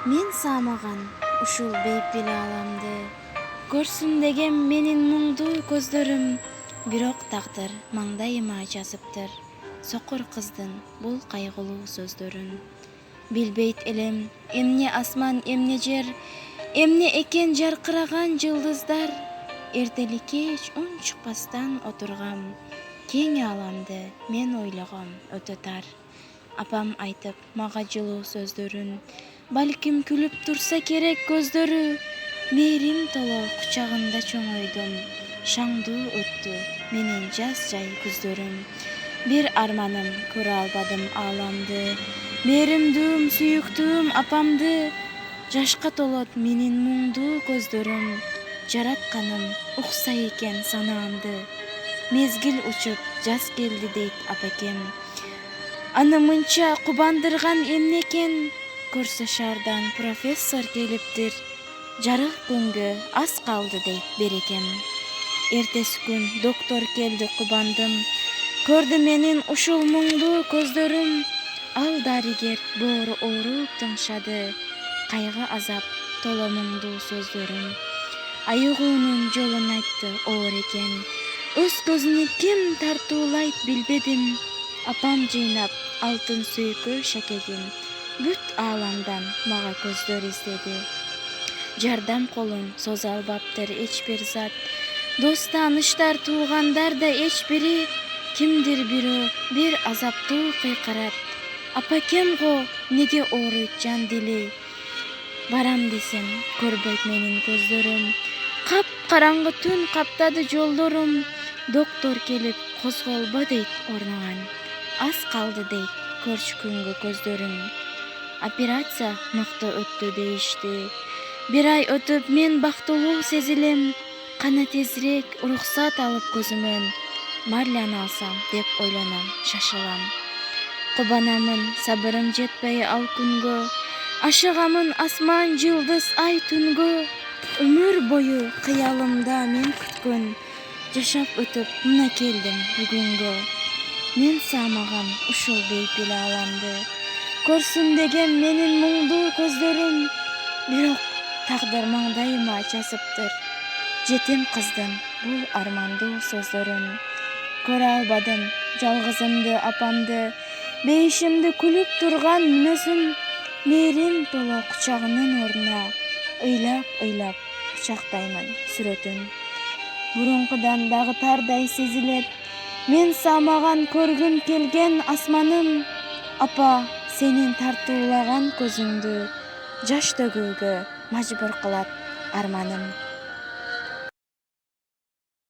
Мен самаган ушул бейпил ааламды көрсүн деген менин муңдуу көздөрүм, бирок тагдыр маңдайыма жазыптыр сокур кыздын бул кайгылуу сөздөрүн. Билбейт элем эмне асман, эмне жер, эмне экен жаркыраган жылдыздар. Эртели кеч үн чыкпастан отургам, кең ааламды мен ойлогом өтө тар. Апам айтып мага жылуу сөздөрүн, балким күлүп турса керек көздөрү. Мээрим толо кучагында чоңойдум, шаңдуу өттү менин жаз жай күздөрүм. Бир арманым көрө албадым ааламды, мээримдүүм сүйүктүүм апамды. Жашка толот менин муңдуу көздөрүм, жаратканым укса экен санаамды. Мезгил учуп жаз келди дейт апакем, аны мынча кубандырган эмнекен. Көрсө шаардан профессор келиптир, жарык күнгө аз калды дейт берекем. Эртеси күн доктор келди кубандым, көрдү менин ушул муңдуу көздөрүм. Ал дарыгер боору ооруп тыңшады, кайгы азап толо муңдуу сөздөрүм. Айыгуунун жолун айтты оор экен, өз көзүнө ким тартуулайт билбедим. Апам жыйнап алтын сүйкө шакегин, бүт ааламдан мага көздөр издеди. Жардам колун соза албаптыр эч бир зат, дос тааныштар туугандар да эч бири. Кимдир бирөө бир азаптуу кыйкырат, апакем го неге ооруйт жан дили. Барам десем көрбөйт менин көздөрүм, кап караңгы түн каптады жолдорум. Доктор келип козголбо дейт орнуңан, аз калды дейт көрчү күнгө көздөрүм. Операция мыкты өттү дейишти, бир ай өтүп мен бактылуу сезилем. Кана тезирээк уруксат алып көзүмөн, марляны алсам деп ойлоном, шашылам. Кубанамын сабырым жетпей ал күнгө, ашыгамын асман жылдыз ай түнгө. Өмүр бою кыялымда мен күткөн, жашап өтүп мына келдим бүгүнгө. Мен саамагам ушул бейпил ааламды, көрсүн деген менин муңдуу көздөрүм. Бирок тагдыр маңдайыма жазыптыр жетим кыздын бул армандуу сөздөрүн. Көрө албадым жалгызымды апамды, бейишимди күлүп турган мүнөзүн. Мээрим толо кучагынын ордуна, ыйлап кучактаймын сүрөтүн. Мурункудан дагы тардай сезилет, мен саамаган көргүм келген асманым. Апа, сенин тартуулаган көзүңдү жаш төгүүгө мажбур кылат арманым.